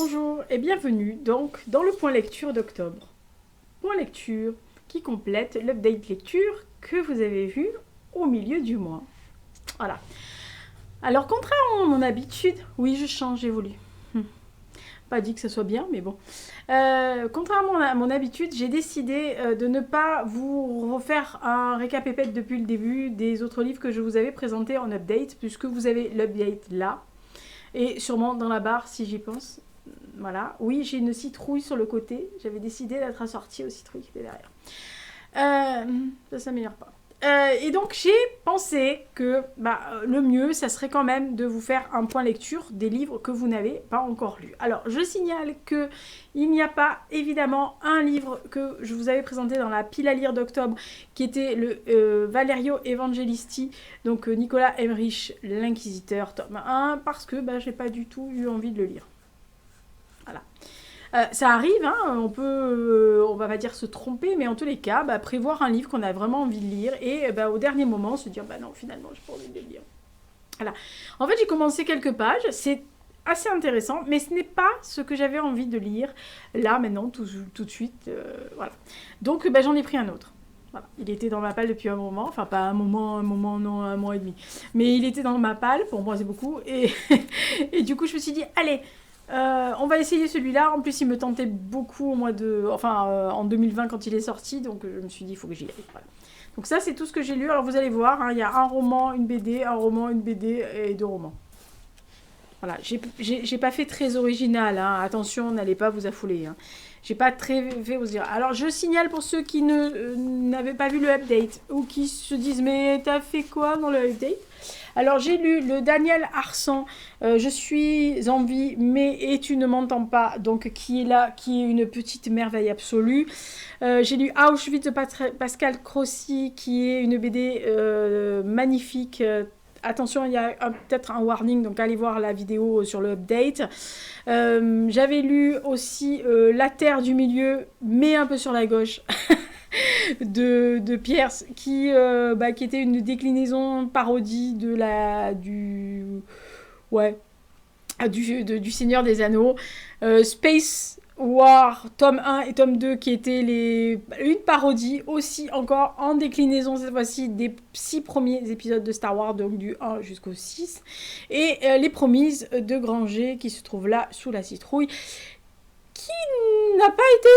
Bonjour et bienvenue donc dans le point lecture d'octobre. Point lecture qui complète l'update lecture que vous avez vu au milieu du mois. Voilà. Alors contrairement à mon habitude, oui je change, j'évolue. Pas dit que ce soit bien, mais bon. Contrairement à mon habitude, j'ai décidé de ne pas vous refaire un récapépète depuis le début des autres livres que je vous avais présentés en update, puisque vous avez l'update là, et sûrement dans la barre si j'y pense. Voilà. Oui, j'ai une citrouille sur le côté. J'avais décidé d'être assortie aux citrouilles qui étaient derrière. Ça s'améliore pas. Et donc j'ai pensé que le mieux, ça serait quand même de vous faire un point lecture des livres que vous n'avez pas encore lus. Alors je signale que il n'y a pas évidemment un livre que je vous avais présenté dans la pile à lire d'octobre, qui était le Valerio Evangelisti, donc Nicolas Emmerich, l'Inquisiteur, tome 1, parce que j'ai pas du tout eu envie de le lire. Voilà. Ça arrive, hein, on va pas dire se tromper, mais en tous les cas, prévoir un livre qu'on a vraiment envie de lire et au dernier moment se dire non, finalement, j'ai pas envie de le lire. Voilà. En fait, j'ai commencé quelques pages, c'est assez intéressant, mais ce n'est pas ce que j'avais envie de lire là, maintenant, tout de suite. Voilà. Donc, j'en ai pris un autre. Voilà. Il était dans ma palle depuis un moment, enfin pas un moment, non, un mois et demi, mais il était dans ma palle, pour moi c'est beaucoup, et, et du coup je me suis dit, allez, on va essayer celui-là. En plus, il me tentait beaucoup en 2020 quand il est sorti, donc je me suis dit, il faut que j'y aille. Voilà. Donc ça, c'est tout ce que j'ai lu. Alors vous allez voir, hein, il y a un roman, une BD, un roman, une BD et 2 romans. Voilà, j'ai pas fait très original, hein. Attention, n'allez pas vous affouler. Hein. J'ai pas très fait vous dire. Alors je signale pour ceux qui n'avaient pas vu le update ou qui se disent mais t'as fait quoi dans le update? Alors j'ai lu le Daniel Arsan, Je suis en vie mais tu ne m'entends pas, donc qui est là, qui est une petite merveille absolue. J'ai lu Auschwitz de Pascal Crossi, qui est une BD magnifique. Attention, il y a peut-être un warning, donc allez voir la vidéo sur le update. J'avais lu aussi La Terre du Milieu, mais un peu sur la gauche, de Pierce, qui était une déclinaison parodie du Seigneur des Anneaux. Space War, tome 1 et tome 2, qui étaient une parodie, aussi encore en déclinaison cette fois-ci, des 6 premiers épisodes de Star Wars, donc du 1 jusqu'au 6, et Les Promises de Granger, qui se trouve là, sous la citrouille, qui n'a pas été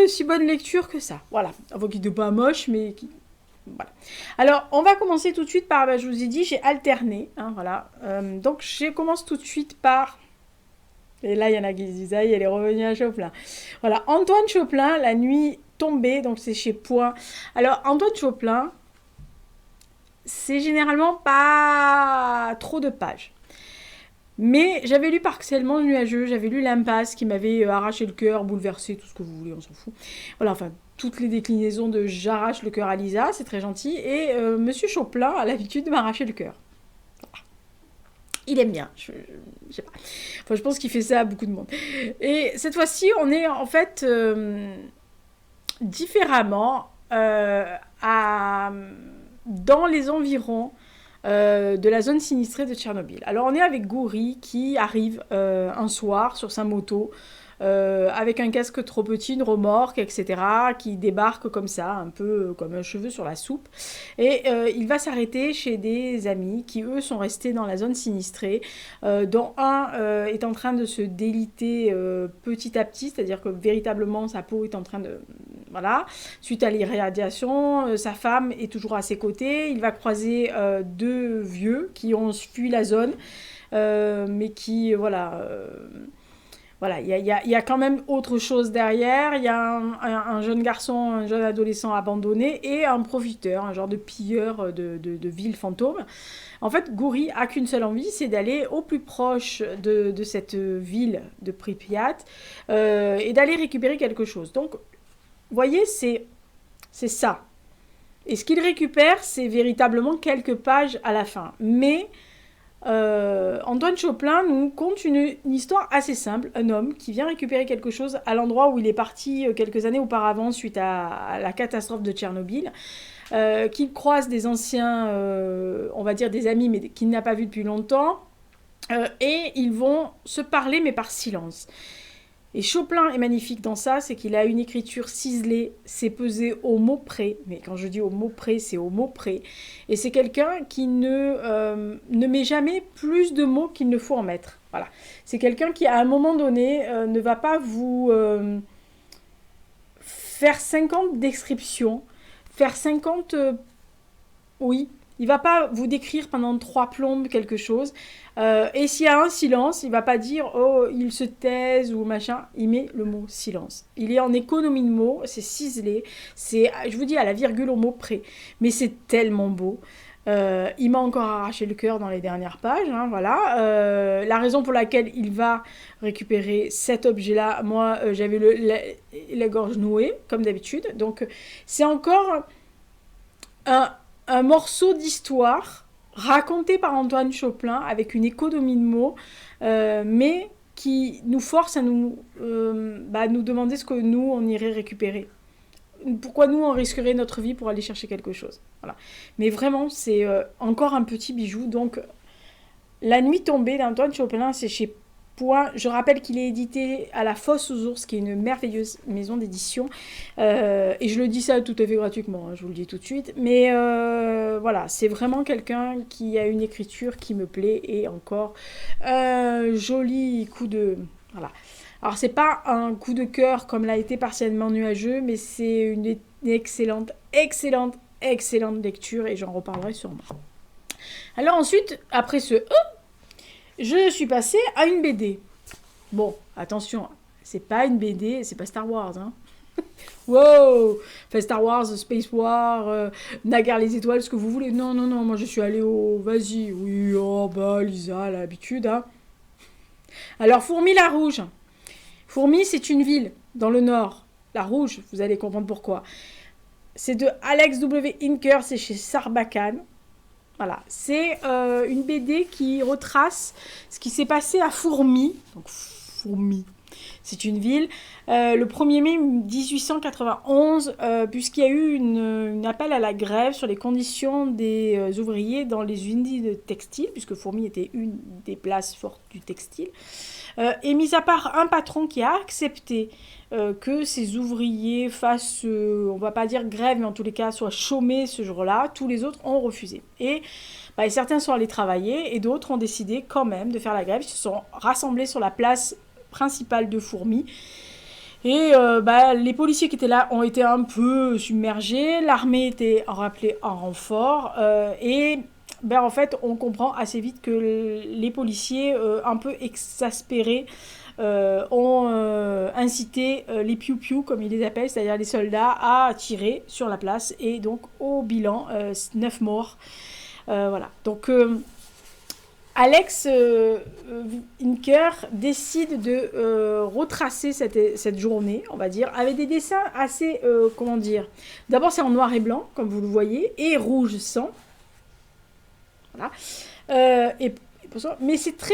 une si bonne lecture que ça. Voilà, enfin qui n'était pas moche, mais qui... Voilà. Alors, on va commencer tout de suite par, je vous ai dit, j'ai alterné, hein, voilà. Donc, je commence tout de suite par... Et là, il y en a qui disent, ah, elle est revenue à Chopin. Voilà, Antoine Chopin, La Nuit tombée, donc c'est chez Point. Alors, Antoine Chopin, c'est généralement pas trop de pages. Mais j'avais lu Partiellement nuageux, j'avais lu L'Impasse, qui m'avait arraché le cœur, bouleversé, tout ce que vous voulez, on s'en fout. Voilà, enfin, toutes les déclinaisons de J'arrache le cœur à Lisa, c'est très gentil. Et Monsieur Chopin a l'habitude de m'arracher le cœur. Voilà. Il aime bien, je sais pas. Enfin, je pense qu'il fait ça à beaucoup de monde. Et cette fois-ci, on est en fait différemment dans les environs de la zone sinistrée de Tchernobyl. Alors on est avec Gouri qui arrive un soir sur sa moto avec un casque trop petit, une remorque, etc., qui débarque comme ça, un peu comme un cheveu sur la soupe. Et il va s'arrêter chez des amis qui, eux, sont restés dans la zone sinistrée, dont un est en train de se déliter petit à petit, c'est-à-dire que véritablement sa peau est en train de... Voilà, suite à l'irradiation, sa femme est toujours à ses côtés. Il va croiser 2 vieux qui ont fui la zone, mais qui, voilà... Voilà, il y a quand même autre chose derrière. Il y a un jeune garçon, un jeune adolescent abandonné et un profiteur, un genre de pilleur de ville fantôme. En fait, Gouri a qu'une seule envie, c'est d'aller au plus proche de cette ville de Pripyat et d'aller récupérer quelque chose. Donc, vous voyez, c'est ça. Et ce qu'il récupère, c'est véritablement quelques pages à la fin. Mais... Antoine Chopin nous conte une histoire assez simple. Un homme qui vient récupérer quelque chose à l'endroit où il est parti quelques années auparavant suite à la catastrophe de Tchernobyl, qu'il croise des anciens, on va dire des amis, mais qu'il n'a pas vus depuis longtemps. et ils vont se parler, mais par silence. Et Chopin est magnifique dans ça, c'est qu'il a une écriture ciselée, c'est pesé au mot près, mais quand je dis au mot près, c'est au mot près. Et c'est quelqu'un qui ne met jamais plus de mots qu'il ne faut en mettre. Voilà. C'est quelqu'un qui, à un moment donné, ne va pas vous faire 50 descriptions, faire 50... oui, il va pas vous décrire pendant 3 plombes quelque chose. Et s'il y a un silence, il va pas dire oh il se taise ou machin. Il met le mot silence. Il est en économie de mots, c'est ciselé, c'est je vous dis à la virgule au mot près. Mais c'est tellement beau. Il m'a encore arraché le cœur dans les dernières pages. Hein, voilà. La raison pour laquelle il va récupérer cet objet-là, moi j'avais la gorge nouée comme d'habitude. Donc c'est encore un morceau d'histoire raconté par Antoine Chopin avec une économie de mots, mais qui nous force à nous demander ce que nous, on irait récupérer. Pourquoi nous, on risquerait notre vie pour aller chercher quelque chose. Voilà. Mais vraiment, c'est encore un petit bijou. Donc, La Nuit tombée d'Antoine Chopin, c'est chez Point. Je rappelle qu'il est édité à la Fosse aux Ours, qui est une merveilleuse maison d'édition. Et je le dis ça tout à fait gratuitement, hein, je vous le dis tout de suite. Mais voilà, c'est vraiment quelqu'un qui a une écriture qui me plaît et encore un joli coup de... Voilà. Alors, c'est pas un coup de cœur comme l'a été Partiellement nuageux, mais c'est une excellente, excellente, excellente lecture et j'en reparlerai sûrement. Alors ensuite, après ce je suis passée à une BD. Bon, attention, c'est pas une BD, c'est pas Star Wars, hein. Wow, enfin Star Wars, Space War, Naguère les étoiles, ce que vous voulez. Non, non, non, moi je suis allée au... Vas-y, oui, oh bah Lisa, l'habitude, hein. Alors, Fourmi-la-Rouge. Fourmi, c'est une ville dans le nord. La Rouge, vous allez comprendre pourquoi. C'est de Alex W. Inker, c'est chez Sarbacane. Voilà, c'est une BD qui retrace ce qui s'est passé à Fourmi. Donc Fourmi, c'est une ville. Le 1er mai 1891, puisqu'il y a eu une appel à la grève sur les conditions des ouvriers dans les usines de textile, puisque Fourmi était une des places fortes du textile. Et mis à part un patron qui a accepté que ces ouvriers fassent, on va pas dire grève, mais en tous les cas soient chômés ce jour-là, tous les autres ont refusé. Et certains sont allés travailler et d'autres ont décidé quand même de faire la grève. Ils se sont rassemblés sur la place principale de Fourmi. Et les policiers qui étaient là ont été un peu submergés, l'armée était rappelée en renfort en fait, on comprend assez vite que les policiers, un peu exaspérés, ont incité les piou-piou, comme ils les appellent, c'est-à-dire les soldats, à tirer sur la place. Et donc, au bilan, 9 morts. Voilà. Donc, Alex Inker décide de retracer cette journée, on va dire, avec des dessins assez, d'abord c'est en noir et blanc, comme vous le voyez, et rouge sang. Voilà. Mais c'est très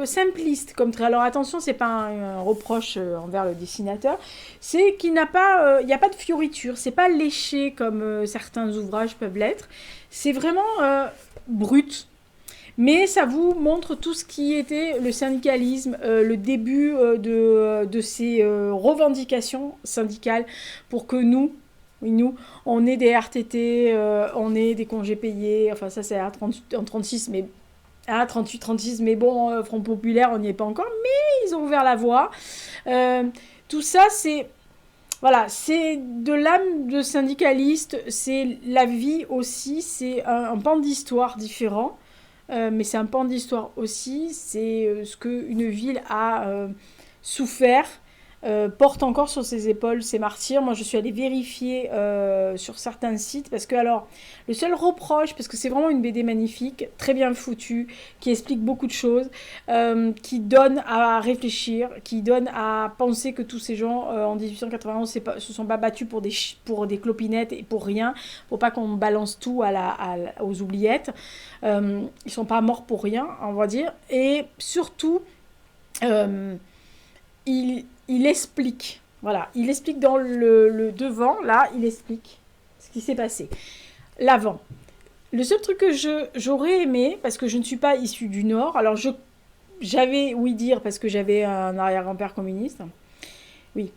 simpliste comme trait. Alors attention, c'est pas un reproche envers le dessinateur, c'est qu'il n'a pas, y a pas de fioriture, c'est pas léché comme certains ouvrages peuvent l'être. C'est vraiment brut. Mais ça vous montre tout ce qui était le syndicalisme, le début de ces revendications syndicales pour que nous, on ait des RTT, on ait des congés payés, enfin ça c'est en 36, mais à 38-36, mais bon, Front Populaire, on n'y est pas encore, mais ils ont ouvert la voie. Tout ça, c'est... Voilà, c'est de l'âme de syndicaliste, c'est la vie aussi, c'est un pan d'histoire différent, mais c'est un pan d'histoire aussi, c'est ce qu'une ville a souffert, porte encore sur ses épaules ses martyrs. Moi je suis allée vérifier sur certains sites parce que alors le seul reproche, parce que c'est vraiment une BD magnifique, très bien foutue, qui explique beaucoup de choses, qui donne à réfléchir, qui donne à penser que tous ces gens en 1891 se sont pas battus pour des clopinettes et pour rien, faut pas qu'on balance tout aux oubliettes, ils sont pas morts pour rien, on va dire. Et surtout il explique, voilà, il explique dans le devant, là, il explique ce qui s'est passé. L'avant. Le seul truc que j'aurais aimé, parce que je ne suis pas issue du Nord, alors je j'avais oui dire parce que j'avais un arrière-grand-père communiste. Oui.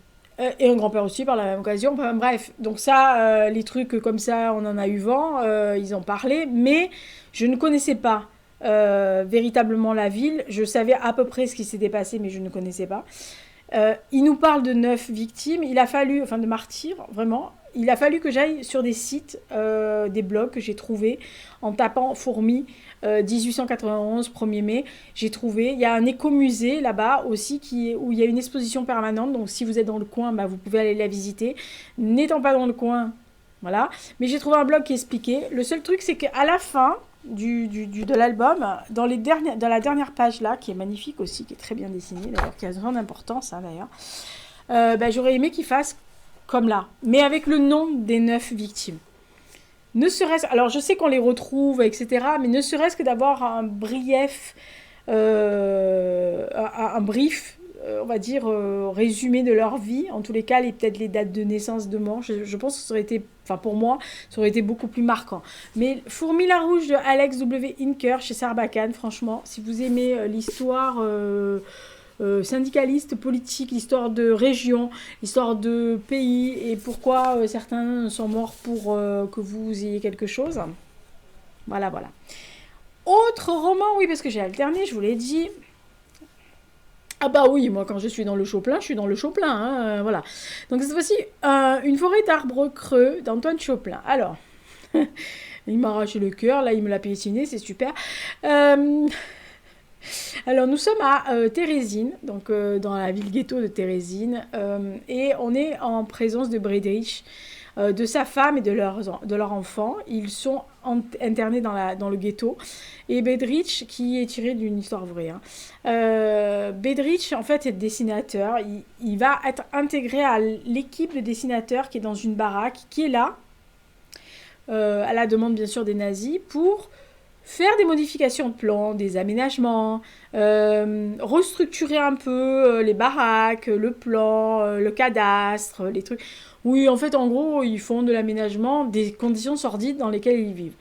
Et un grand-père aussi par la même occasion. Enfin, bref, donc ça, les trucs comme ça, on en a eu vent, ils en parlaient, mais je ne connaissais pas véritablement la ville. Je savais à peu près ce qui s'était passé, mais je ne connaissais pas. Il nous parle de 9 victimes. Il a fallu, enfin de martyrs, vraiment. Il a fallu que j'aille sur des sites, des blogs que j'ai trouvés en tapant fourmi 1891, 1er mai. J'ai trouvé. Il y a un écomusée là-bas aussi où il y a une exposition permanente. Donc si vous êtes dans le coin, bah, vous pouvez aller la visiter. N'étant pas dans le coin, voilà. Mais j'ai trouvé un blog qui expliquait. Le seul truc, c'est qu'à la fin de l'album, dans la dernière page là, qui est magnifique aussi, qui est très bien dessinée d'ailleurs, qui a grande importance hein, d'ailleurs, bah, j'aurais aimé qu'il fasse comme là, mais avec le nom des 9 victimes. Ne serait-ce, alors je sais qu'on les retrouve, etc., mais ne serait-ce que d'avoir un brief, un brief, on va dire, résumé de leur vie, en tous les cas, peut-être les dates de naissance, de mort, je pense que ça aurait été, enfin pour moi, ça aurait été beaucoup plus marquant. Mais Fourmi la Rouge de Alex W. Inker chez Sarbacane, franchement, si vous aimez l'histoire syndicaliste, politique, l'histoire de région, l'histoire de pays et pourquoi certains sont morts pour que vous ayez quelque chose. Voilà, voilà. Autre roman, oui, parce que j'ai alterné, je vous l'ai dit. Ah bah oui, moi quand je suis dans le Chopin, je suis dans le Chopin, hein, voilà. Donc cette fois-ci, Une forêt d'arbres creux d'Antoine Chopin. Alors, il m'a arraché le cœur, là il me l'a piétiné, c'est super. Alors nous sommes à Térésine, donc dans la ville ghetto de Térésine, et on est en présence de Bredrich, de sa femme et de leur enfant. Ils sont internés dans le ghetto. Et Bedrich, qui est tiré d'une histoire vraie. Hein. Bedrich, en fait, est dessinateur. Il va être intégré à l'équipe de dessinateurs qui est dans une baraque, qui est là, à la demande bien sûr des nazis, pour faire des modifications de plans, des aménagements, restructurer un peu les baraques, le plan, le cadastre, les trucs. Oui, en fait, en gros, ils font de l'aménagement des conditions sordides dans lesquelles ils vivent.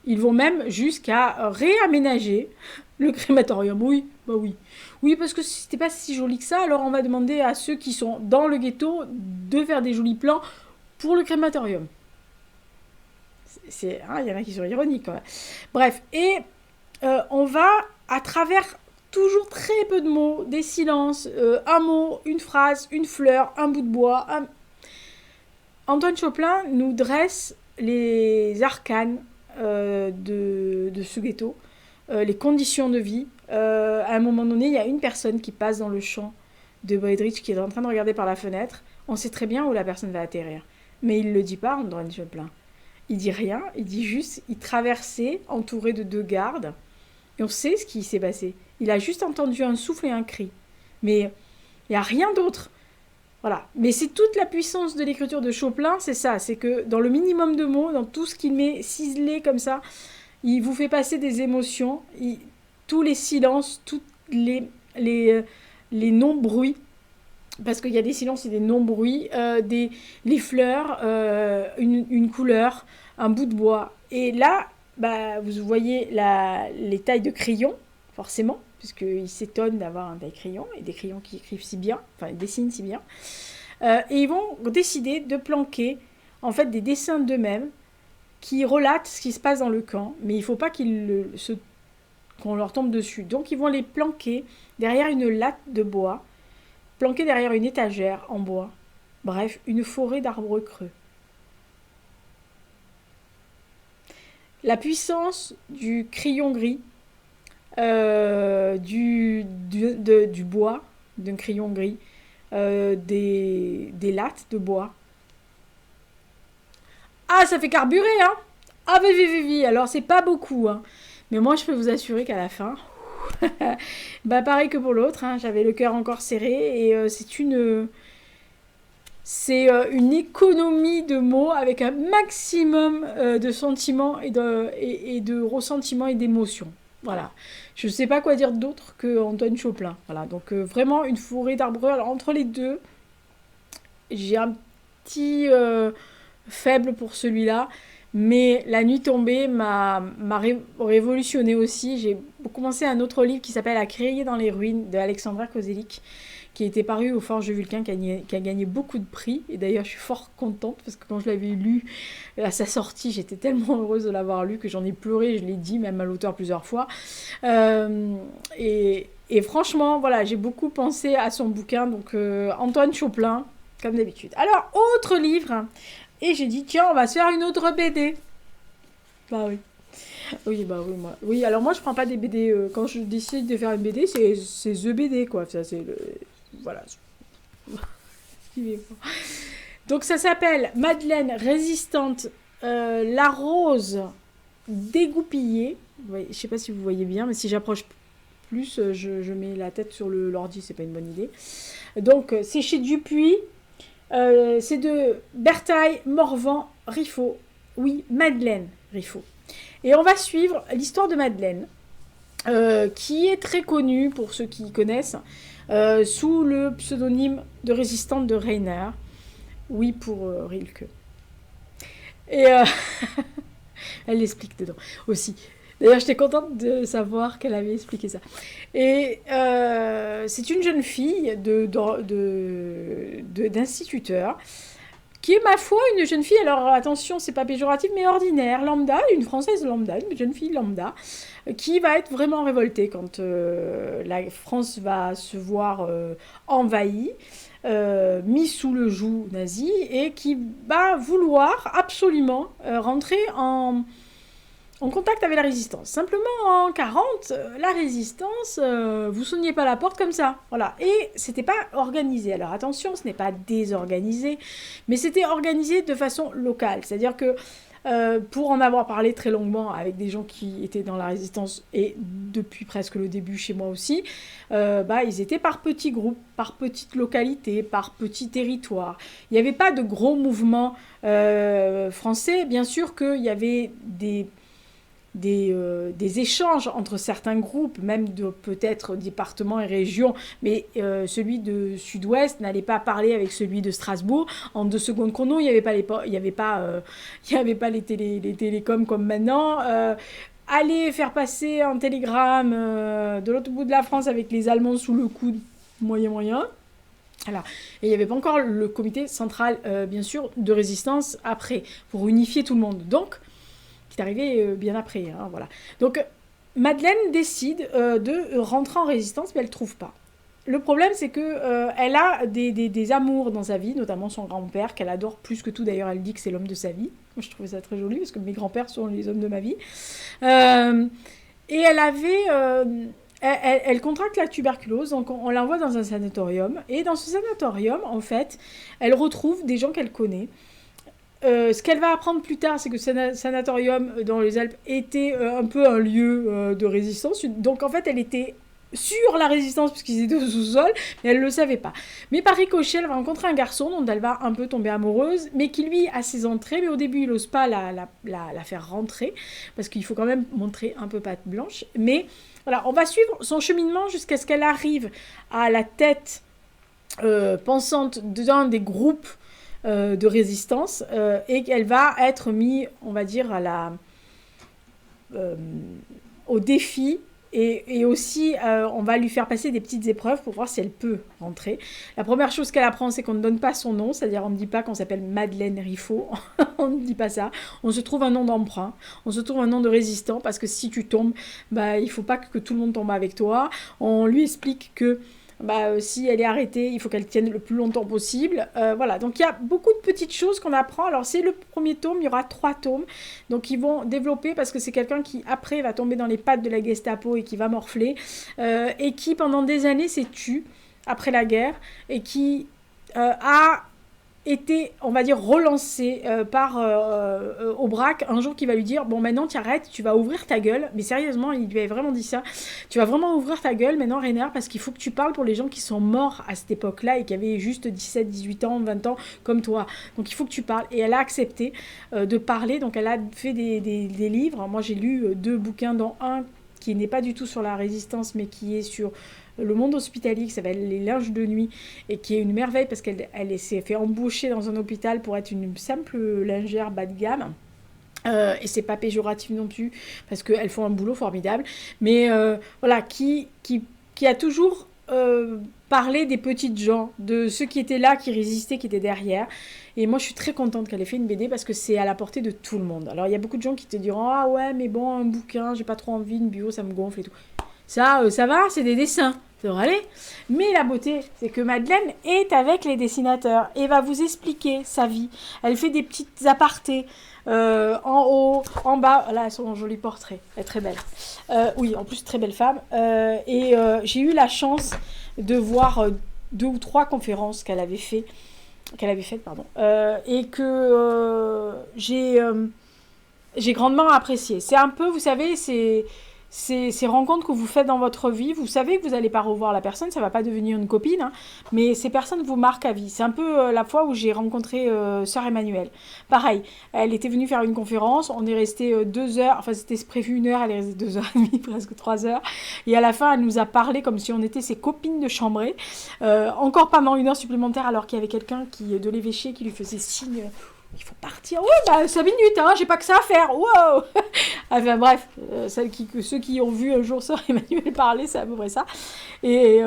Ils vont même jusqu'à réaménager le crématorium. Oui, bah oui. Oui, parce que c'était pas si joli que ça, alors on va demander à ceux qui sont dans le ghetto de faire des jolis plans pour le crématorium. Il y en a qui sont ironiques quand même. Bref, et on va à travers toujours très peu de mots, des silences, un mot, une phrase, une fleur, un bout de bois. Antoine Chopin nous dresse les arcanes de ce ghetto, les conditions de vie. À un moment donné, il y a une personne qui passe dans le champ de Bredrich qui est en train de regarder par la fenêtre. On sait très bien où la personne va atterrir. Mais il ne le dit pas, Antoine Chopin. Il dit rien, il dit juste, il traversait entouré de 2 gardes. Et on sait ce qui s'est passé. Il a juste entendu un souffle et un cri. Mais il n'y a rien d'autre. Voilà. Mais c'est toute la puissance de l'écriture de Chopin, c'est ça. C'est que dans le minimum de mots, dans tout ce qu'il met ciselé comme ça, il vous fait passer des émotions. Tous les silences, tous les non-bruits. Parce qu'il y a des silences et des non-bruits, les fleurs, une couleur, un bout de bois. Et là, bah, vous voyez les tailles de crayons, forcément, puisqu'ils s'étonnent d'avoir un taille crayon, et des crayons qui écrivent si bien, enfin, ils dessinent si bien. Et ils vont décider de planquer, en fait, des dessins d'eux-mêmes qui relatent ce qui se passe dans le camp, mais il ne faut pas qu'on leur tombe dessus. Donc, ils vont les planquer derrière une latte de bois, planqué derrière une étagère en bois. Bref, une forêt d'arbres creux. La puissance du crayon gris, du bois, d'un crayon gris, des lattes de bois. Ah, ça fait carburer, hein. Ah, oui. Alors, c'est pas beaucoup, hein. Mais moi, je peux vous assurer qu'à la fin... bah pareil que pour l'autre, hein, j'avais le cœur encore serré et c'est une économie de mots avec un maximum de sentiments et de ressentiments et d'émotions. Voilà. Je ne sais pas quoi dire d'autre que Antoine Chopin. Voilà. Donc vraiment une forêt d'arbres. Alors entre les deux, j'ai un petit faible pour celui-là. Mais La Nuit tombée m'a révolutionné aussi. J'ai commencé un autre livre qui s'appelle « À crier dans les ruines » de Alexandra Kozelik, qui était paru au Forges de Vulcain, qui a gagné beaucoup de prix. Et d'ailleurs, je suis fort contente parce que quand je l'avais lu à sa sortie, j'étais tellement heureuse de l'avoir lu que j'en ai pleuré, je l'ai dit même à l'auteur plusieurs fois. Et franchement, voilà, j'ai beaucoup pensé à son bouquin, donc Antoine Chopin, comme d'habitude. Alors, autre livre, et j'ai dit, tiens, on va se faire une autre BD. Bah oui. Oui, bah oui, moi. Oui, alors moi, je prends pas des BD. Quand je décide de faire une BD, c'est The BD, quoi. Ça, c'est le... Voilà. Donc, ça s'appelle Madeleine résistante, la rose dégoupillée. Oui, je sais pas si vous voyez bien, mais si j'approche plus, je mets la tête sur l'ordi, c'est pas une bonne idée. Donc, c'est chez Dupuis. C'est de Bertaille, Morvan, Riffaut. Oui, Madeleine Riffaut. Et on va suivre l'histoire de Madeleine, qui est très connue, pour ceux qui connaissent, sous le pseudonyme de résistante de Rainer. Oui, pour Rilke. Et elle l'explique dedans aussi. D'ailleurs, j'étais contente de savoir qu'elle avait expliqué ça. Et c'est une jeune fille d'instituteur qui est, ma foi, une jeune fille, alors attention, c'est pas péjoratif, mais ordinaire, lambda, une Française lambda, une jeune fille lambda, qui va être vraiment révoltée quand la France va se voir envahie, mise sous le joug nazi, et qui va vouloir absolument rentrer en contact avec la résistance. Simplement, en 40, la résistance, vous sonniez pas la porte comme ça. Voilà. Et c'était pas organisé. Alors attention, ce n'est pas désorganisé, mais c'était organisé de façon locale. C'est-à-dire que, pour en avoir parlé très longuement avec des gens qui étaient dans la résistance, et depuis presque le début chez moi aussi, ils étaient par petits groupes, par petites localités, par petits territoires. Il n'y avait pas de gros mouvements français. Bien sûr qu'il y avait des échanges entre certains groupes, même de peut-être départements et régions, mais celui de Sud-Ouest n'allait pas parler avec celui de Strasbourg en 2 secondes chrono. Il n'y avait pas les télécoms comme maintenant. Aller faire passer un télégramme de l'autre bout de la France avec les Allemands sous le coude, moyen. Alors, et il n'y avait pas encore le comité central, bien sûr, de résistance après, pour unifier tout le monde. Donc, arrivé bien après, hein, voilà. Donc Madeleine décide de rentrer en résistance, mais elle ne trouve pas. Le problème, c'est que elle a des amours dans sa vie, notamment son grand-père, qu'elle adore plus que tout. D'ailleurs, elle dit que c'est l'homme de sa vie. Moi, je trouvais ça très joli, parce que mes grands-pères sont les hommes de ma vie. Et elle avait... elle contracte la tuberculose, donc on l'envoie dans un sanatorium. Et dans ce sanatorium, en fait, elle retrouve des gens qu'elle connaît. Ce qu'elle va apprendre plus tard, c'est que ce sanatorium dans les Alpes était un peu un lieu de résistance. Donc en fait, elle était sur la résistance puisqu'ils étaient au sous-sol, mais elle ne le savait pas. Mais par ricochet, elle va rencontrer un garçon dont elle va un peu tomber amoureuse, mais qui lui a ses entrées, mais au début, il n'ose pas la faire rentrer, parce qu'il faut quand même montrer un peu patte blanche. Mais voilà, on va suivre son cheminement jusqu'à ce qu'elle arrive à la tête pensante d'un des groupes de résistance, et qu'elle va être mise, on va dire, au défi, et aussi on va lui faire passer des petites épreuves pour voir si elle peut rentrer. La première chose qu'elle apprend, c'est qu'on ne donne pas son nom, c'est-à-dire on ne dit pas qu'on s'appelle Madeleine Riffaut, on ne dit pas ça, on se trouve un nom d'emprunt, on se trouve un nom de résistant, parce que si tu tombes, il ne faut pas que tout le monde tombe avec toi. On lui explique que si elle est arrêtée, il faut qu'elle tienne le plus longtemps possible. Voilà, donc il y a beaucoup de petites choses qu'on apprend. Alors c'est le premier tome, il y aura 3 tomes. Donc ils vont développer, parce que c'est quelqu'un qui après va tomber dans les pattes de la Gestapo et qui va morfler, et qui pendant des années s'est tué après la guerre, et qui a été, on va dire, relancé par Aubrac un jour, qui va lui dire: bon, maintenant tu arrêtes, tu vas ouvrir ta gueule. Mais sérieusement, il lui avait vraiment dit ça: tu vas vraiment ouvrir ta gueule maintenant, Rainer, parce qu'il faut que tu parles pour les gens qui sont morts à cette époque-là et qui avaient juste 17, 18 ans, 20 ans comme toi. Donc il faut que tu parles. Et elle a accepté de parler. Donc elle a fait des livres. Moi j'ai lu 2 bouquins, dont un qui n'est pas du tout sur la résistance, mais qui est sur le monde hospitalier, qui s'appelle Les linges de nuit, et qui est une merveille, parce qu'elle s'est fait embaucher dans un hôpital pour être une simple lingère bas de gamme. Et c'est pas péjoratif non plus, parce qu'elles font un boulot formidable, mais voilà, qui a toujours parlé des petites gens, de ceux qui étaient là, qui résistaient, qui étaient derrière. Et moi, je suis très contente qu'elle ait fait une BD parce que c'est à la portée de tout le monde. Alors, il y a beaucoup de gens qui te diront: ah ouais, mais bon, un bouquin, j'ai pas trop envie, une bio, ça me gonfle et tout. Ça va, c'est des dessins, ça devrait aller. Mais la beauté, c'est que Madeleine est avec les dessinateurs et va vous expliquer sa vie. Elle fait des petites apartés. En haut, en bas, là, elles sont en joli portrait. Elle est très belle. Oui, en plus, très belle femme. J'ai eu la chance de voir 2 ou 3 conférences qu'elle avait faites, pardon, et que j'ai grandement apprécié. C'est un peu, vous savez, ces rencontres que vous faites dans votre vie, vous savez que vous n'allez pas revoir la personne, ça ne va pas devenir une copine, hein, mais ces personnes vous marquent à vie. C'est un peu la fois où j'ai rencontré Sœur Emmanuelle. Pareil, elle était venue faire une conférence, on est resté 2 heures, enfin c'était prévu 1 heure, elle est restée 2 heures et demie, presque 3 heures, et à la fin elle nous a parlé comme si on était ses copines de chambrée, encore pendant 1 heure supplémentaire alors qu'il y avait quelqu'un de l'évêché qui lui faisait signe. Il faut partir. Oui, bah 5 minutes, hein, j'ai pas que ça à faire. Wow. Enfin bref, ceux qui ont vu un jour Sœur Emmanuelle parler, c'est à peu près ça. Et,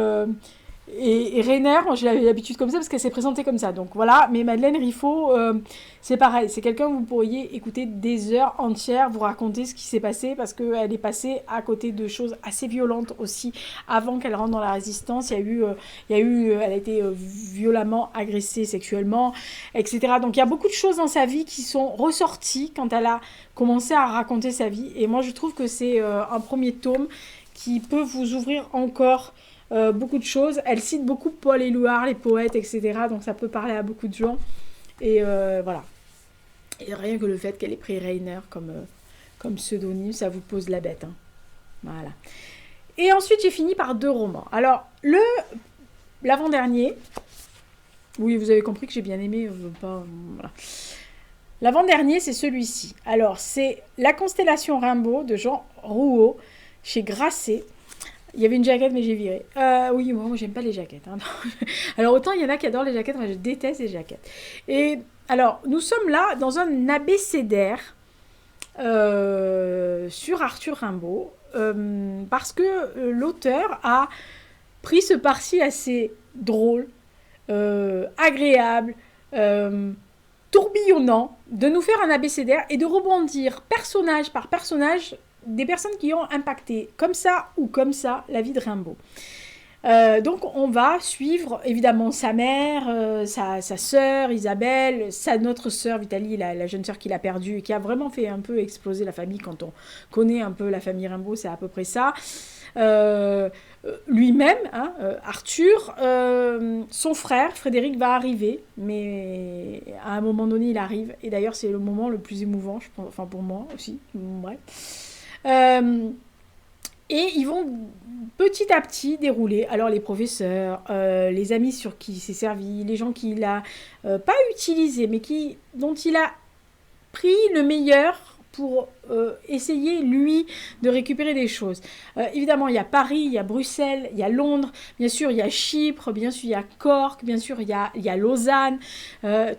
Rainer, moi j'ai l'habitude comme ça parce qu'elle s'est présentée comme ça. Donc voilà, mais Madeleine Riffaut, c'est pareil. C'est quelqu'un que vous pourriez écouter des heures entières, vous raconter ce qui s'est passé parce qu'elle est passée à côté de choses assez violentes aussi avant qu'elle rentre dans la résistance. Elle a été violemment agressée sexuellement, etc. Donc il y a beaucoup de choses dans sa vie qui sont ressorties quand elle a commencé à raconter sa vie. Et moi je trouve que c'est un premier tome qui peut vous ouvrir encore beaucoup de choses. Elle cite beaucoup Paul Éluard, les poètes, etc. Donc ça peut parler à beaucoup de gens. Et voilà. Et rien que le fait qu'elle ait pris Rainer comme pseudonyme, ça vous pose la bête. Hein. Voilà. Et ensuite, j'ai fini par 2 romans. Alors, l'avant-dernier, oui, vous avez compris que j'ai bien aimé. Voilà. L'avant-dernier, c'est celui-ci. Alors, c'est La Constellation Rimbaud de Jean Rouault chez Grasset. Il y avait une jaquette, mais j'ai viré. Oui, moi, j'aime pas les jaquettes. Hein. Alors, autant il y en a qui adorent les jaquettes, moi, je déteste les jaquettes. Et alors, nous sommes là dans un abécédaire sur Arthur Rimbaud, parce que l'auteur a pris ce parti assez drôle, agréable, tourbillonnant, de nous faire un abécédaire et de rebondir personnage par personnage des personnes qui ont impacté comme ça ou comme ça la vie de Rimbaud. Donc on va suivre évidemment sa mère, sa sœur Isabelle, notre sœur Vitalie, la jeune sœur qu'il a perdue et qui a vraiment fait un peu exploser la famille. Quand on connaît un peu la famille Rimbaud, c'est à peu près ça. Lui-même, hein, Arthur, son frère Frédéric va arriver, mais à un moment donné il arrive, et d'ailleurs c'est le moment le plus émouvant, je pense, enfin pour moi aussi, bref. Et ils vont petit à petit dérouler. Alors les professeurs, les amis sur qui il s'est servi, les gens qu'il a pas utilisés, mais dont il a pris le meilleur pour essayer, lui, de récupérer des choses. Évidemment, il y a Paris, il y a Bruxelles, il y a Londres, bien sûr, il y a Chypre, bien sûr, il y a Cork, bien sûr, il y a Lausanne,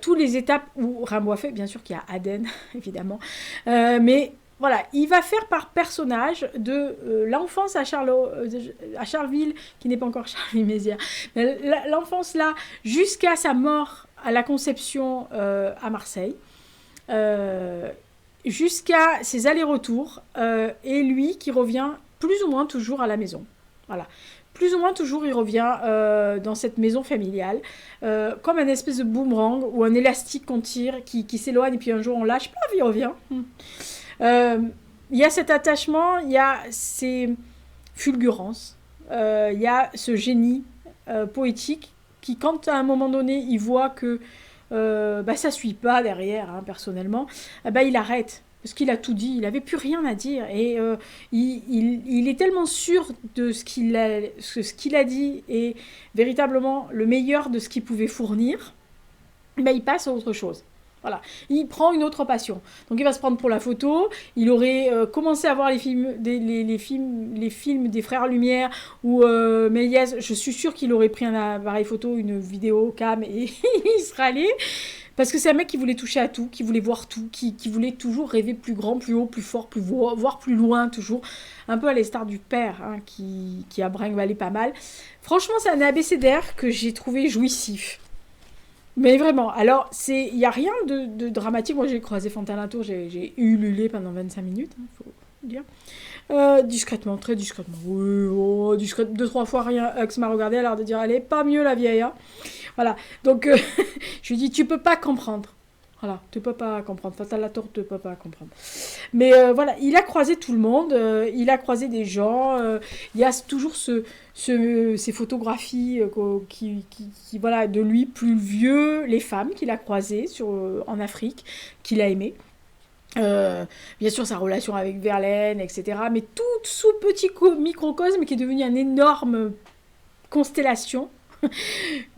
toutes les étapes où Rimbaud a fait, bien sûr qu'il y a Aden, évidemment, mais voilà, il va faire par personnage de l'enfance à Charleville, qui n'est pas encore Charleville-Mézières, mais l'enfance là, jusqu'à sa mort à la Conception à Marseille, jusqu'à ses allers-retours, et lui qui revient plus ou moins toujours à la maison. Voilà. Plus ou moins toujours il revient dans cette maison familiale, comme un espèce de boomerang ou un élastique qu'on tire, qui s'éloigne et puis un jour on lâche, paf, il revient. Il y a cet attachement, il y a ces fulgurances, il y a ce génie poétique qui, quand à un moment donné il voit que ça suit pas derrière, hein, personnellement, il arrête. Parce qu'il a tout dit, il n'avait plus rien à dire. Et il est tellement sûr de ce qu'il a dit et véritablement le meilleur de ce qu'il pouvait fournir, il passe à autre chose. Voilà, il prend une autre passion. Donc il va se prendre pour la photo. Il aurait commencé à voir les films des Frères Lumière ou Méliès. Je suis sûre qu'il aurait pris un appareil photo, une vidéo cam et il serait allé. Parce que c'est un mec qui voulait toucher à tout, qui voulait voir tout, qui voulait toujours rêver plus grand, plus haut, plus fort, voir plus loin, toujours. Un peu à l'instar du père, hein, qui a brinque-ballé pas mal. Franchement, c'est un abécédaire que j'ai trouvé jouissif. Mais vraiment, alors, il n'y a rien de dramatique. Moi, j'ai croisé Fantin Latour, j'ai ululé pendant 25 minutes, hein, faut dire. Discrètement, très discrètement. Oui, oh, discrètement, 2-3 fois rien. Hux m'a regardé, elle a l'air de dire, elle est pas mieux la vieille, hein. Voilà, donc je lui dis, tu peux pas comprendre. Voilà, tu peux pas comprendre. Fantin Latour, tu peux pas comprendre. Mais voilà, il a croisé tout le monde, il a croisé des gens, il y a toujours ces photographies voilà, de lui plus vieux, les femmes qu'il a croisées en Afrique, qu'il a aimées. Bien sûr, sa relation avec Verlaine, etc. Mais tout sous petit microcosme qui est devenu une énorme constellation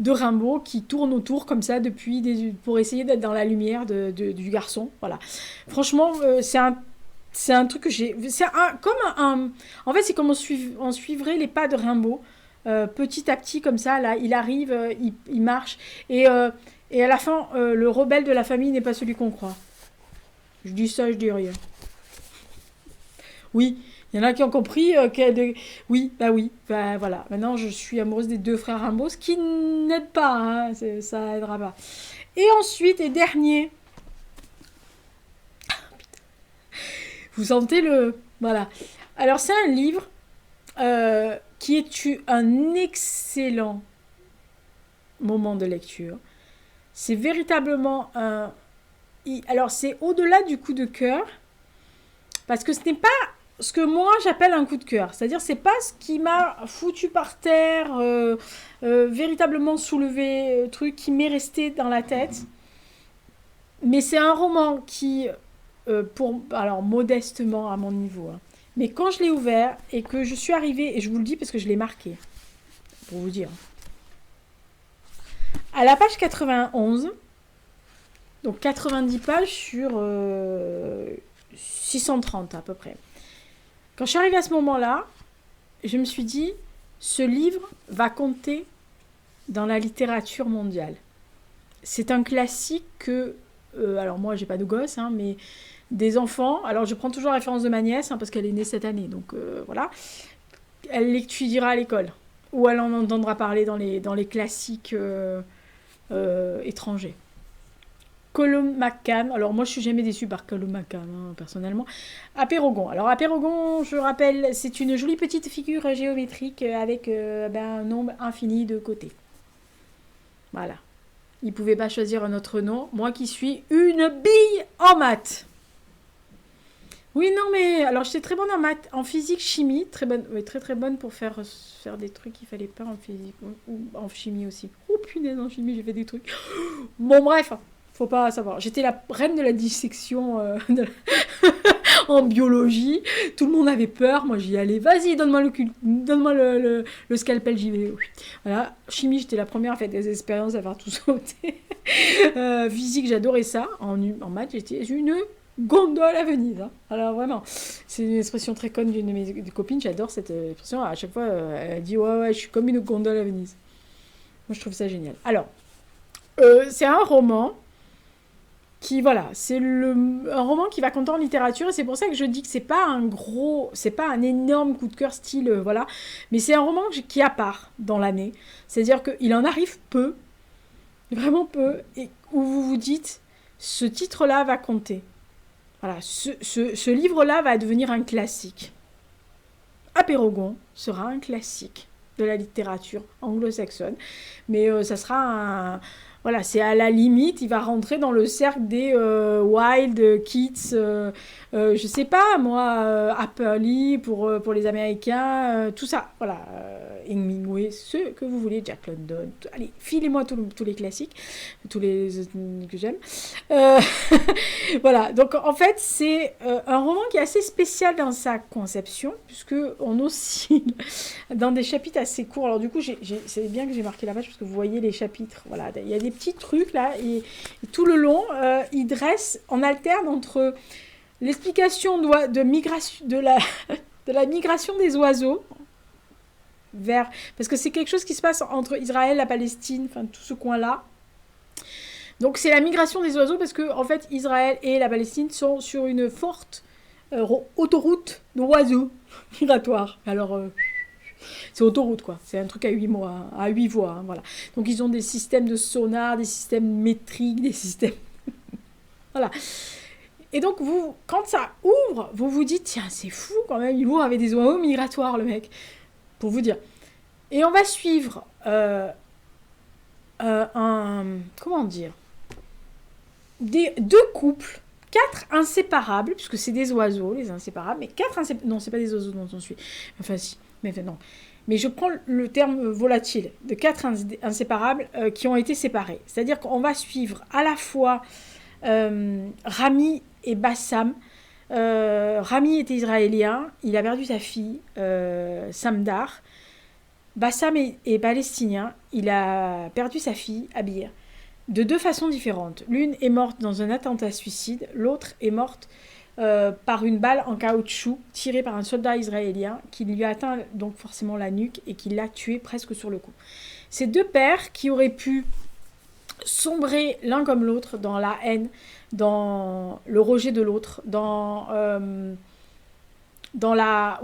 de Rimbaud qui tourne autour comme ça pour essayer d'être dans la lumière du garçon. Voilà. Franchement, c'est un truc que j'ai... En fait, c'est comme on suivrait les pas de Rimbaud. Petit à petit, comme ça, là, il arrive, il marche. Et à la fin, le rebelle de la famille n'est pas celui qu'on croit. Je dis ça, je dis rien. Oui, il y en a qui ont compris oui, voilà. Maintenant, je suis amoureuse des 2 frères Rimbaud, ce qui n'aide pas, hein, ça aidera pas. Et ensuite, et dernier, vous sentez le... Voilà. Alors, c'est un livre qui est un excellent moment de lecture. C'est véritablement un... Alors, c'est au-delà du coup de cœur, parce que ce n'est pas ce que moi j'appelle un coup de cœur. C'est-à-dire, c'est pas ce qui m'a foutu par terre, véritablement soulevé, qui m'est resté dans la tête. Mais c'est un roman qui, alors modestement à mon niveau, hein, mais quand je l'ai ouvert et que je suis arrivée, et je vous le dis parce que je l'ai marqué, pour vous dire, à la page 91, donc 90 pages sur 630 à peu près. Quand je suis arrivée à ce moment-là, je me suis dit, ce livre va compter dans la littérature mondiale. C'est un classique que, alors moi j'ai pas de gosse, hein, mais des enfants, alors je prends toujours la référence de ma nièce, hein, parce qu'elle est née cette année, donc voilà, elle l'étudiera à l'école, ou elle en entendra parler dans les classiques étrangers. Colum McCann, alors moi je suis jamais déçue par Colum McCann, hein, personnellement. Apeirogon, alors Apeirogon, je rappelle, c'est une jolie petite figure géométrique avec un nombre infini de côtés. Voilà. Il ne pouvait pas choisir un autre nom, moi qui suis une bille en maths. Oui, non, mais alors j'étais très bonne en maths, en physique, chimie, très bonne, oui, très très bonne pour faire des trucs qu'il fallait pas en physique, ou en chimie aussi. Oh punaise, en chimie, j'ai fait des trucs. Bon, bref. Faut pas savoir. J'étais la reine de la dissection en biologie. Tout le monde avait peur. Moi, j'y allais. Vas-y, donne-moi le scalpel, j'y vais. Voilà. Chimie, j'étais la première à faire des expériences, à faire tout sauter. Physique, j'adorais ça. En maths, j'étais une gondole à Venise. Hein. Alors, vraiment, c'est une expression très conne d'une de mes copines. J'adore cette expression. À chaque fois, elle dit ouais, je suis comme une gondole à Venise. Moi, je trouve ça génial. Alors, c'est un roman qui, voilà, c'est un roman qui va compter en littérature, et c'est pour ça que je dis que c'est pas un énorme coup de cœur style, voilà, mais c'est un roman qui a part dans l'année, c'est-à-dire qu'il en arrive peu, vraiment peu, et où vous vous dites, ce titre-là va compter, voilà, ce livre-là va devenir un classique. Apeirogon sera un classique de la littérature anglo-saxonne, mais ça sera voilà, c'est à la limite, il va rentrer dans le cercle des Wild Kids, je sais pas, moi, Apperly pour les Américains, tout ça, voilà, Hemingway, ce que vous voulez, Jack London, allez, filez-moi tous les classiques, tous les que j'aime. Voilà, donc en fait, c'est un roman qui est assez spécial dans sa conception, puisqu'on oscille dans des chapitres assez courts. Alors du coup, c'est bien que j'ai marqué la page, parce que vous voyez les chapitres, voilà, il y a des petits trucs là, et tout le long, on alterne entre l'explication de la migration des oiseaux parce que c'est quelque chose qui se passe entre Israël, la Palestine, enfin tout ce coin-là. Donc c'est la migration des oiseaux parce que en fait Israël et la Palestine sont sur une forte autoroute d'oiseaux migratoires. Alors c'est autoroute quoi, c'est un truc à 8 mois, à 8 voies, hein, voilà. Donc ils ont des systèmes de sonar, des systèmes métriques, des systèmes voilà. Et donc vous quand ça ouvre, vous vous dites tiens, c'est fou quand même, il ouvre avec des oiseaux migratoires le mec. Pour vous dire. Et on va suivre comment dire, deux couples, 4 inséparables, puisque c'est des oiseaux, les inséparables, mais 4 inséparables, non, c'est pas des oiseaux dont on suit, enfin si, mais non. Mais je prends le terme volatile, de 4 inséparables qui ont été séparés. C'est-à-dire qu'on va suivre à la fois Rami et Bassam. Rami était israélien, il a perdu sa fille, Samdar. Bassam est palestinien, il a perdu sa fille, Abir, de 2 façons différentes. L'une est morte dans un attentat suicide, l'autre est morte par une balle en caoutchouc tirée par un soldat israélien qui lui a atteint donc forcément la nuque et qui l'a tué presque sur le coup. Ces 2 pères qui auraient pu sombrer l'un comme l'autre dans la haine, dans le rejet de l'autre, dans la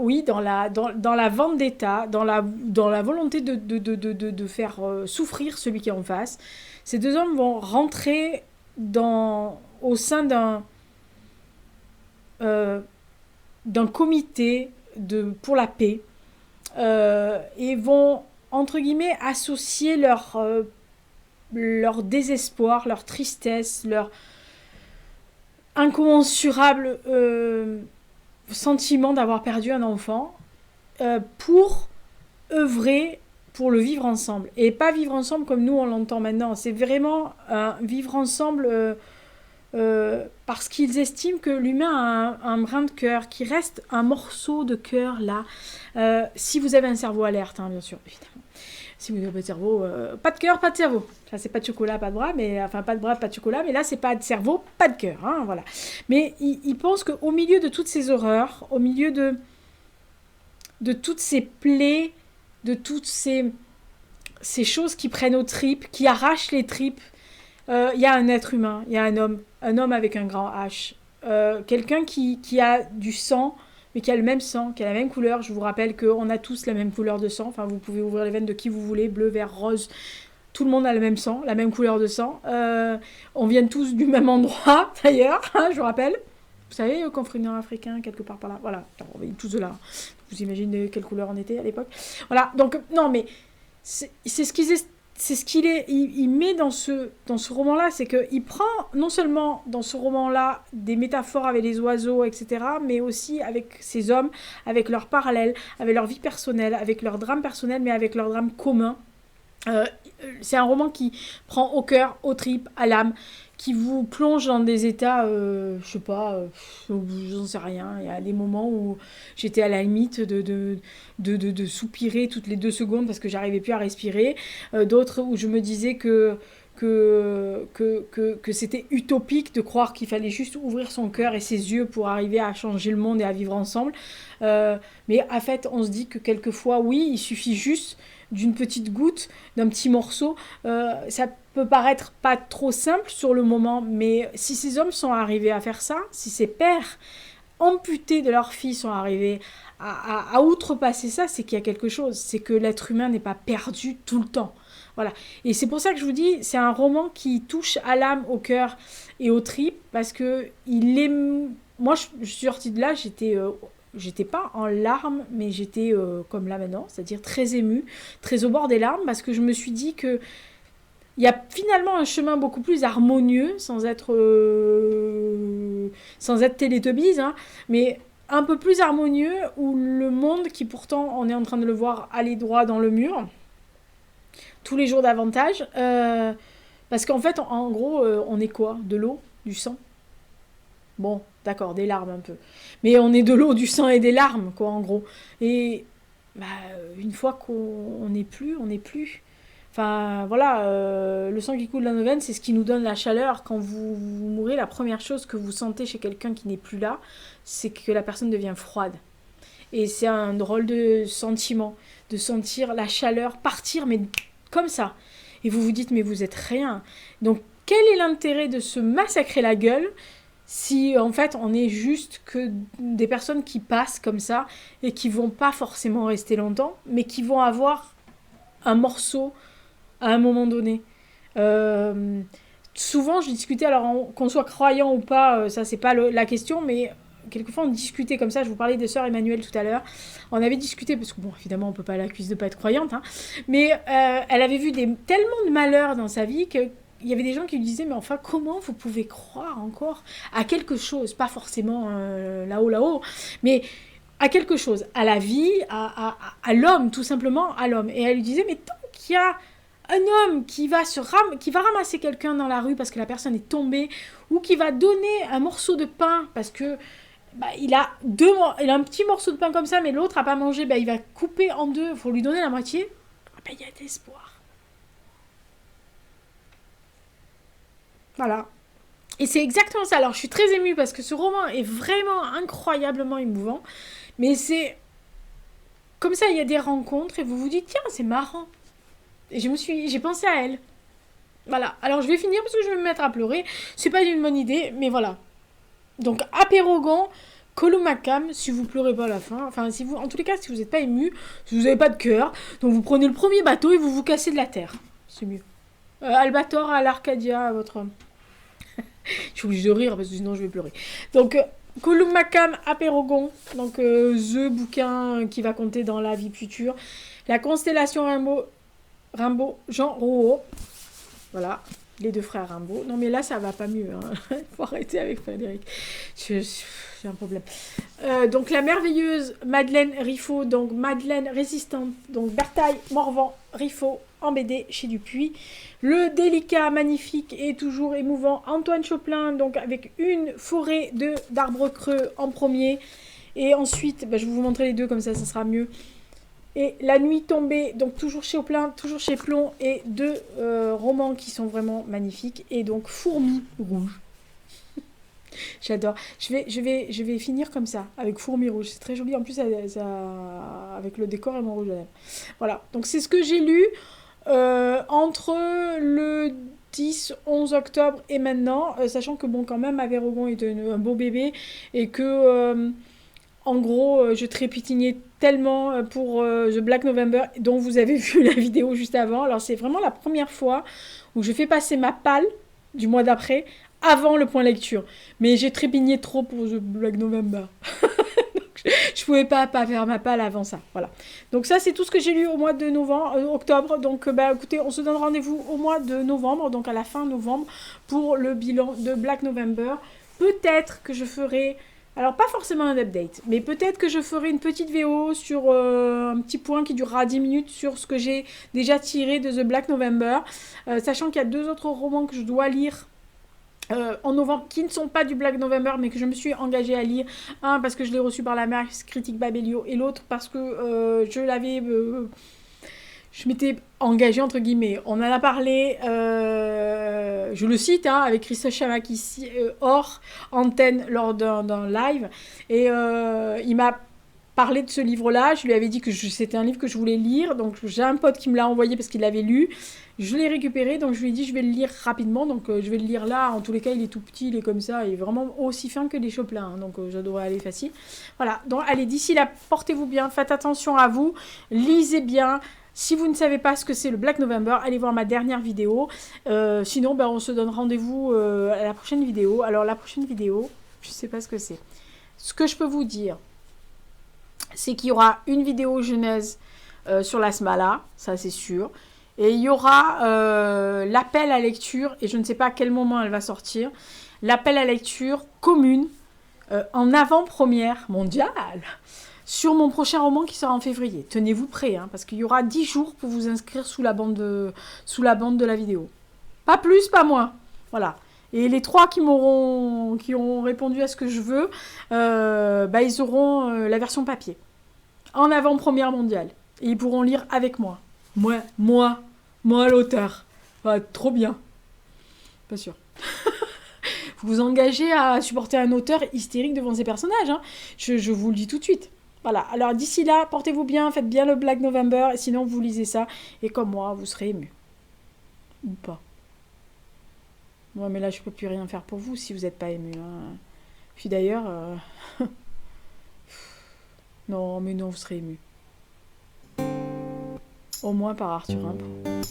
vendetta, dans la volonté de faire souffrir celui qui est en face. Ces 2 hommes vont rentrer au sein d'un comité pour la paix et vont, entre guillemets, associer leur désespoir, leur tristesse, leur incommensurable sentiment d'avoir perdu un enfant pour œuvrer pour le vivre ensemble. Et pas vivre ensemble comme nous on l'entend maintenant. C'est vraiment vivre ensemble parce qu'ils estiment que l'humain a un brin de cœur, qui reste un morceau de cœur là. Si vous avez un cerveau alerte, hein, bien sûr, évidemment. Si vous n'avez pas de cerveau, pas de cœur, pas de cerveau. Ça, c'est pas de chocolat, pas de bras, mais enfin pas de bras, pas de chocolat, mais là c'est pas de cerveau, pas de cœur, hein, voilà. Mais ils pensent qu'au milieu de toutes ces horreurs, au milieu de toutes ces plaies, de toutes ces choses qui prennent aux tripes, qui arrachent les tripes, il y a un être humain, il y a un homme avec un grand H, quelqu'un qui a du sang, mais qui a le même sang, qui a la même couleur. Je vous rappelle qu'on a tous la même couleur de sang. Enfin, vous pouvez ouvrir les veines de qui vous voulez, bleu, vert, rose. Tout le monde a le même sang, la même couleur de sang. On vient tous du même endroit, d'ailleurs, hein, je vous rappelle. Vous savez, continent africain, quelque part par là. Voilà, on vient tous de là. Vous imaginez quelle couleur on était à l'époque. Voilà, donc, non, mais c'est ce qu'ils il met dans ce roman-là, c'est qu'il prend non seulement dans ce roman-là des métaphores avec les oiseaux, etc., mais aussi avec ces hommes, avec leurs parallèles, avec leur vie personnelle, avec leur drame personnel, mais avec leur drame commun. C'est un roman qui prend au cœur, aux tripes, à l'âme, qui vous plonge dans des états, je sais pas, j'en sais rien. Il y a des moments où j'étais à la limite de soupirer toutes les 2 secondes parce que j'arrivais plus à respirer. D'autres où je me disais que c'était utopique de croire qu'il fallait juste ouvrir son cœur et ses yeux pour arriver à changer le monde et à vivre ensemble. Mais en fait, on se dit que quelquefois, oui, il suffit juste d'une petite goutte, d'un petit morceau. Ça peut paraître pas trop simple sur le moment, mais si ces hommes sont arrivés à faire ça, si ces pères amputés de leurs filles sont arrivés à outrepasser ça, c'est qu'il y a quelque chose. C'est que l'être humain n'est pas perdu tout le temps. Voilà. Et c'est pour ça que je vous dis, c'est un roman qui touche à l'âme, au cœur et aux tripes, parce que il est... Moi, je suis sortie de là, j'étais pas en larmes, mais j'étais comme là maintenant, c'est-à-dire très émue, très au bord des larmes, parce que je me suis dit que il y a finalement un chemin beaucoup plus harmonieux, sans être Télétubbies, hein, mais un peu plus harmonieux, où le monde, qui pourtant, on est en train de le voir aller droit dans le mur, tous les jours davantage, parce qu'en fait, en gros, on est quoi? De l'eau? Du sang? Bon, d'accord, des larmes un peu. Mais on est de l'eau, du sang et des larmes, quoi, en gros. Et bah, une fois qu'on n'est plus, on n'est plus. Enfin, voilà, le sang qui coule dans nos veines, c'est ce qui nous donne la chaleur. Quand vous mourrez, la première chose que vous sentez chez quelqu'un qui n'est plus là, c'est que la personne devient froide. Et c'est un drôle de sentiment, de sentir la chaleur partir, mais comme ça. Et vous vous dites, mais vous êtes rien. Donc, quel est l'intérêt de se massacrer la gueule si en fait on est juste que des personnes qui passent comme ça et qui vont pas forcément rester longtemps, mais qui vont avoir un morceau à un moment donné. Souvent je discutais, alors qu'on soit croyant ou pas, ça c'est pas la question, mais quelquefois on discutait comme ça. Je vous parlais de sœur Emmanuelle tout à l'heure, on avait discuté, parce que bon évidemment on peut pas l'accuser de pas être croyante, hein, mais elle avait vu tellement de malheurs dans sa vie que il y avait des gens qui lui disaient, mais enfin, comment vous pouvez croire encore à quelque chose, pas forcément là-haut, mais à quelque chose, à la vie, à l'homme, tout simplement, à l'homme. Et elle lui disait, mais tant qu'il y a un homme qui va ramasser quelqu'un dans la rue parce que la personne est tombée, ou qui va donner un morceau de pain parce que il a un petit morceau de pain comme ça, mais l'autre n'a pas mangé, il va couper en deux pour lui donner la moitié, il y a de l'espoir. Voilà. Et c'est exactement ça. Alors, je suis très émue parce que ce roman est vraiment incroyablement émouvant. Mais c'est... Comme ça, il y a des rencontres et vous vous dites, tiens, c'est marrant. Et j'ai pensé à elle. Voilà. Alors, je vais finir parce que je vais me mettre à pleurer. C'est pas une bonne idée, mais voilà. Donc, Apeirogon, Columacam, si vous pleurez pas à la fin. Enfin, en tous les cas, si vous n'êtes pas ému, si vous n'avez pas de cœur, donc vous prenez le premier bateau et vous vous cassez de la terre. C'est mieux. Albator à l'Arcadia, à votre... Je suis obligée de rire parce que sinon je vais pleurer. Donc, Columacam Apeirogon, donc The bouquin qui va compter dans la vie future. La constellation Rimbaud, Jean Rouault. Voilà, les deux frères Rimbaud. Non mais là ça va pas mieux. Hein. Faut arrêter avec Frédéric. J'ai un problème. Donc la merveilleuse Madeleine Riffaut, donc Madeleine résistante, donc Bertaille Morvan Riffaut en BD chez Dupuis. Le délicat, magnifique et toujours émouvant Antoine Choplin, donc avec une forêt d'arbres creux en premier. Et ensuite, je vais vous montrer les deux, comme ça sera mieux. Et La nuit tombée, donc toujours chez Choplin, toujours chez Plon, et deux romans qui sont vraiment magnifiques. Et donc Fourmis rouges. J'adore. Je vais finir comme ça, avec Fourmis rouges. C'est très joli. En plus, avec le décor et mon rouge à lèvres. Voilà. Donc, c'est ce que j'ai lu entre le 10-11 octobre et maintenant. Sachant que, bon, quand même, Apeirogon est un beau bébé. Et que, en gros, je trépignais tellement pour The Black November, dont vous avez vu la vidéo juste avant. Alors, c'est vraiment la première fois où je fais passer ma palle du mois d'après avant le point lecture. Mais j'ai trépigné trop pour The Black November. Donc, je pouvais pas faire ma palle avant ça. Voilà. Donc ça, c'est tout ce que j'ai lu au mois de octobre. Donc, écoutez, on se donne rendez-vous au mois de novembre, donc à la fin novembre, pour le bilan de Black November. Peut-être que je ferai... Alors, pas forcément un update, mais peut-être que je ferai une petite VO sur un petit point qui durera 10 minutes sur ce que j'ai déjà tiré de The Black November. Sachant qu'il y a 2 autres romans que je dois lire en novembre, qui ne sont pas du Black November, mais que je me suis engagée à lire. Un, parce que je l'ai reçu par la masse critique Babelio, et l'autre parce que je m'étais engagée, entre guillemets. On en a parlé, je le cite, avec Christophe Chamac ici, hors antenne, lors d'un live. Et il m'a parlé de ce livre-là. Je lui avais dit que c'était un livre que je voulais lire. Donc, j'ai un pote qui me l'a envoyé parce qu'il l'avait lu. Je l'ai récupéré, donc je lui ai dit je vais le lire rapidement. Donc, je vais le lire là. En tous les cas, il est tout petit, il est comme ça. Il est vraiment aussi fin que les Choplin. Donc, ça devrait aller facile. Voilà. Donc, allez, d'ici là, portez-vous bien. Faites attention à vous. Lisez bien. Si vous ne savez pas ce que c'est le Black November, allez voir ma dernière vidéo. Sinon, on se donne rendez-vous à la prochaine vidéo. Alors, la prochaine vidéo, je ne sais pas ce que c'est. Ce que je peux vous dire, c'est qu'il y aura une vidéo genèse sur la Smala, ça c'est sûr. Et il y aura l'appel à lecture, et je ne sais pas à quel moment elle va sortir, l'appel à lecture commune en avant-première mondiale sur mon prochain roman qui sera en février. Tenez-vous prêts, parce qu'il y aura 10 jours pour vous inscrire sous la bande de la vidéo. Pas plus, pas moins. Voilà. Et les 3 qui ont répondu à ce que je veux, ils auront la version papier. En avant-première mondiale. Et ils pourront lire avec moi. Moi l'auteur. Trop bien. Pas sûr. Vous vous engagez à supporter un auteur hystérique devant ses personnages. Je vous le dis tout de suite. Voilà. Alors d'ici là, portez-vous bien, faites bien le Black November. Sinon, vous lisez ça. Et comme moi, vous serez ému. Ou pas. Ouais, mais là, je peux plus rien faire pour vous si vous n'êtes pas ému, hein. Puis d'ailleurs, non, mais non, vous serez ému. Au moins par Arthur Rimbaud.